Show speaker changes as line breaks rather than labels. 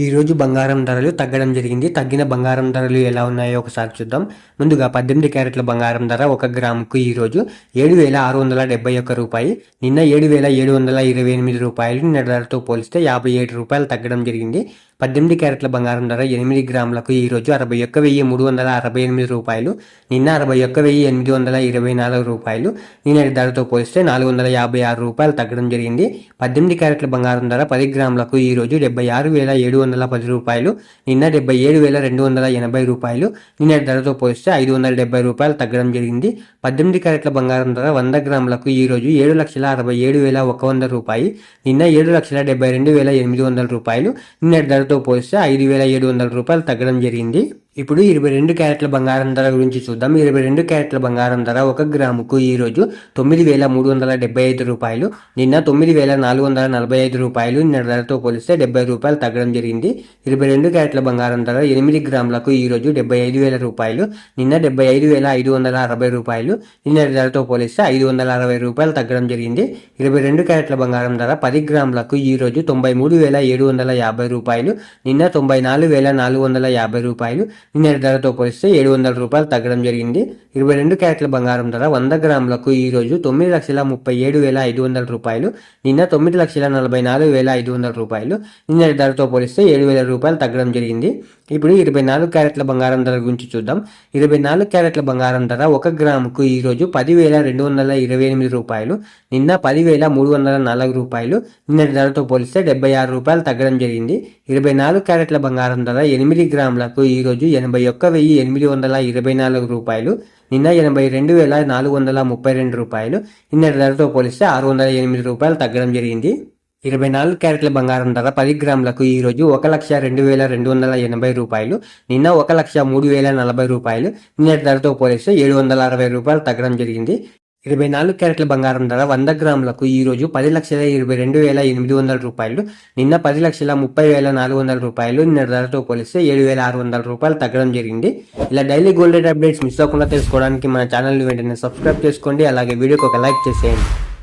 ఈ రోజు బంగారం ధరలు తగ్గడం జరిగింది. తగ్గిన బంగారం ధరలు ఎలా ఉన్నాయో ఒకసారి చూద్దాం. ముందుగా 18 క్యారెట్ల బంగారం ధర 1 గ్రాముకు ఈ రోజు 7,671 రూపాయి. నిన్న 7,728 రూపాయలు. నిన్న ధరతో పోలిస్తే 57 రూపాయలు తగ్గడం జరిగింది. 18 క్యారెట్ల బంగారం ధర 8 గ్రాములకు ఈ రోజు 61,368 రూపాయలు. నిన్న 61,824 రూపాయలు. నిన్న ధరతో పోలిస్తే 456 రూపాయలు తగ్గడం జరిగింది. 18 క్యారెట్ల బంగారం ధర 10 గ్రాములకు ఈ రోజు 76,710 రూపాయలు. నిన్న 77,280 రూపాయలు. నిన్న ధరతో పోలిస్తే 570 రూపాయలు తగ్గడం జరిగింది. 18 క్యారెట్ల బంగారం ధర 100 గ్రాములకు ఈ రోజు 7,67,100 రూపాయి. నిన్న 7,72,800 రూపాయలు. నిన్న ధరతో పోలిస్తే 5,700 రూపాయలు తగ్గడం జరిగింది. ఇప్పుడు 22 క్యారెట్ల బంగారం ధర గురించి చూద్దాం. 22 క్యారెట్ల బంగారం ధర 1 గ్రాముకు ఈ రోజు 9,375 రూపాయలు. నిన్న 9,445 రూపాయలు. నిన్న ధరతో పోలిస్తే 70 రూపాయలు తగ్గడం జరిగింది. 22 క్యారెట్ల బంగారం ధర 8 గ్రాములకు ఈ రోజు 75,000 రూపాయలు. నిన్న 75,560 రూపాయలు. నిన్న ధరతో పోలిస్తే 560 రూపాయలు తగ్గడం జరిగింది. 22 క్యారెట్ల బంగారం ధర 10 గ్రాములకు ఈ రోజు 93,750 రూపాయలు. నిన్న 94,450 రూపాయలు. నిన్న ధరతో పోలిస్తే 700 రూపాయలు తగ్గడం జరిగింది. 22 క్యారెట్ల బంగారం ధర 100 గ్రాములకు ఈ రోజు 9,37,500 రూపాయలు. నిన్న 9,44,500 రూపాయలు. నిన్న ధరతో పోలిస్తే 7,000 రూపాయలు తగ్గడం జరిగింది. ఇప్పుడు 24 క్యారెట్ల బంగారం ధర గురించి చూద్దాం. 24 క్యారెట్ల బంగారం ధర 1 గ్రాముకు ఈ రోజు 10,228 రూపాయలు. నిన్న 10,304 రూపాయలు. నిన్న ధరతో పోలిస్తే 76 రూపాయలు తగ్గడం జరిగింది. 24 క్యారెట్ల బంగారం ధర 8 గ్రాములకు ఈ రోజు 81,824 రూపాయలు. నిన్న 82,432 రూపాయలు. నిన్న ధరతో పోలిస్తే 608 రూపాయలు తగ్గడం జరిగింది. 24 క్యారెట్ల బంగారం ధర 10 గ్రాములకు ఈ రోజు 1,02,280 రూపాయలు. నిన్న 1,03,040 రూపాయలు. నిన్న ధరతో పోలిస్తే 760 రూపాయలు తగ్గడం జరిగింది. 24 క్యారెట్ల బంగారం ధర 100 గ్రాములకు ఈ రోజు 10,22,800 రూపాయలు. నిన్న 10,30,400 రూపాయలు. నిన్న ధరతో పోలిస్తే 7,600 రూపాయలు తగ్గడం జరిగింది. ఇలా daily gold rate updates miss అవ్వకుండా తెలుసుకోవడానికి మన ఛానల్ని వెంటనే సబ్స్క్రైబ్ చేసుకోండి. అలాగే వీడియోకి ఒక లైక్ చేసేయండి.